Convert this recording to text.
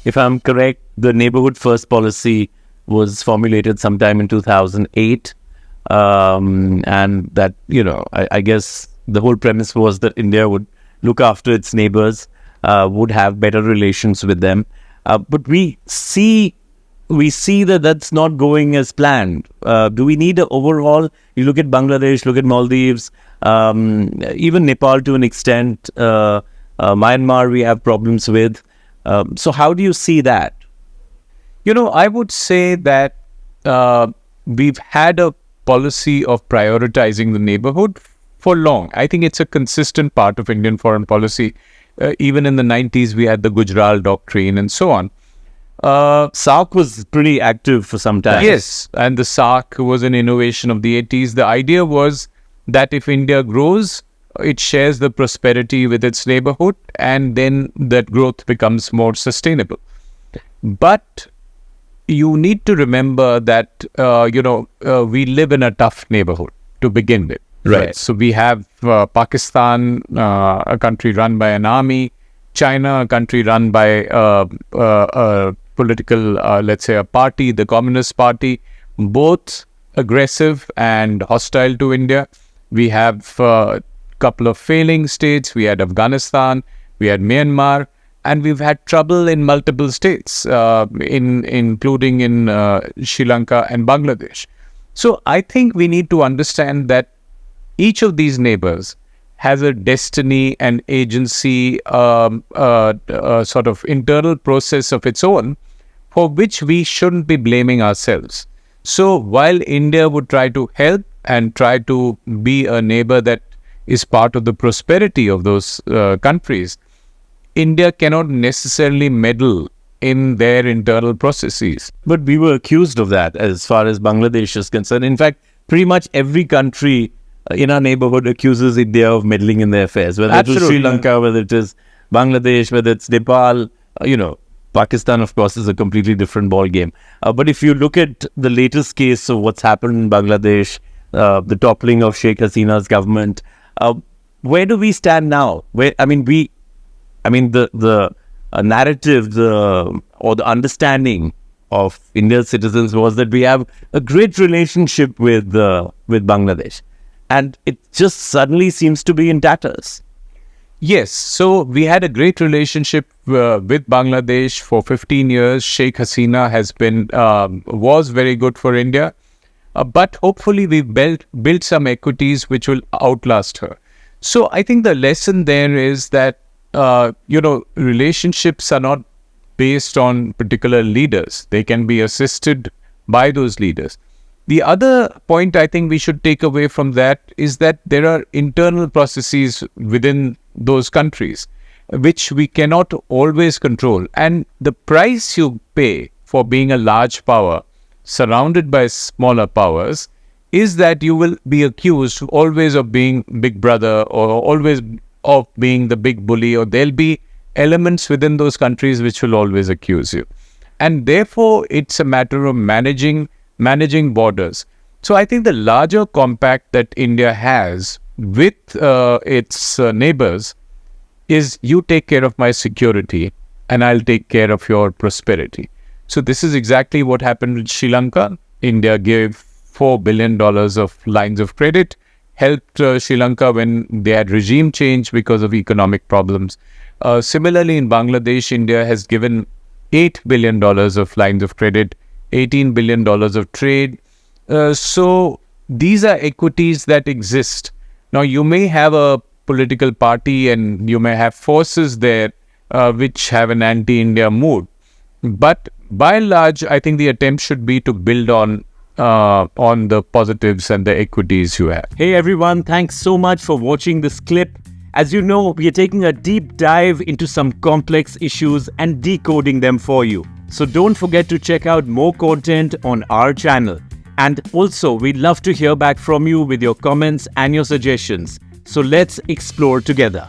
if I'm correct, the neighbourhood first policy was formulated sometime in 2008. And that, I guess the whole premise was that India would look after its neighbours, would have better relations with them. But we see that that's not going as planned. Do we need an overhaul? You look at Bangladesh, look at Maldives, even Nepal to an extent, Myanmar we have problems with. So how do you see that? I would say that we've had a policy of prioritizing the neighborhood for long. I think it's a consistent part of Indian foreign policy. Even in the 90s, we had the Gujral Doctrine and so on. SAARC was pretty active for some time. Yes, and the SAARC was an innovation of the 80s. The idea was that if India grows, it shares the prosperity with its neighborhood, and then that growth becomes more sustainable. But you need to remember that, we live in a tough neighborhood to begin with. Right. So we have Pakistan, a country run by an army, China, a country run by a political, let's say a party, the Communist Party, both aggressive and hostile to India. We have a couple of failing states. We had Afghanistan, we had Myanmar, and we've had trouble in multiple states, including in Sri Lanka and Bangladesh. So I think we need to understand that each of these neighbors has a destiny and agency, sort of internal process of its own, for which we shouldn't be blaming ourselves. So while India would try to help and try to be a neighbor that is part of the prosperity of those countries, India cannot necessarily meddle in their internal processes. But we were accused of that as far as Bangladesh is concerned. In fact, pretty much every country in our neighborhood accuses India of meddling in their affairs, whether it is Sri Lanka, whether it is Bangladesh, whether it's Nepal. Pakistan, of course, is a completely different ball game. But if you look at the latest case of what's happened in Bangladesh, the toppling of Sheikh Hasina's government, where do we stand now? The narrative, or the understanding of India's citizens was that we have a great relationship with Bangladesh, and it just suddenly seems to be in tatters. Yes, so we had a great relationship with Bangladesh for 15 years. Sheikh Hasina was very good for India, but hopefully we've built some equities which will outlast her. So I think the lesson there is that relationships are not based on particular leaders. They can be assisted by those leaders. The other point I think we should take away from that is that there are internal processes within those countries which we cannot always control. And the price you pay for being a large power surrounded by smaller powers is that you will be accused always of being big brother, or always of being the big bully, or there'll be elements within those countries which will always accuse you. And therefore, it's a matter of managing borders. So I think the larger compact that India has with its neighbors is, you take care of my security and I'll take care of your prosperity. So this is exactly what happened with Sri Lanka. India gave $4 billion of lines of credit, helped Sri Lanka when they had regime change because of economic problems. Similarly, in Bangladesh, India has given $8 billion of lines of credit, $18 billion of trade. So these are equities that exist. Now, you may have a political party and you may have forces there which have an anti-India mood. But by and large, I think the attempt should be to build on the positives and the equities you have. Hey everyone, thanks so much for watching this clip. As you know, we are taking a deep dive into some complex issues and decoding them for you. So don't forget to check out more content on our channel. And also, we'd love to hear back from you with your comments and your suggestions. So let's explore together.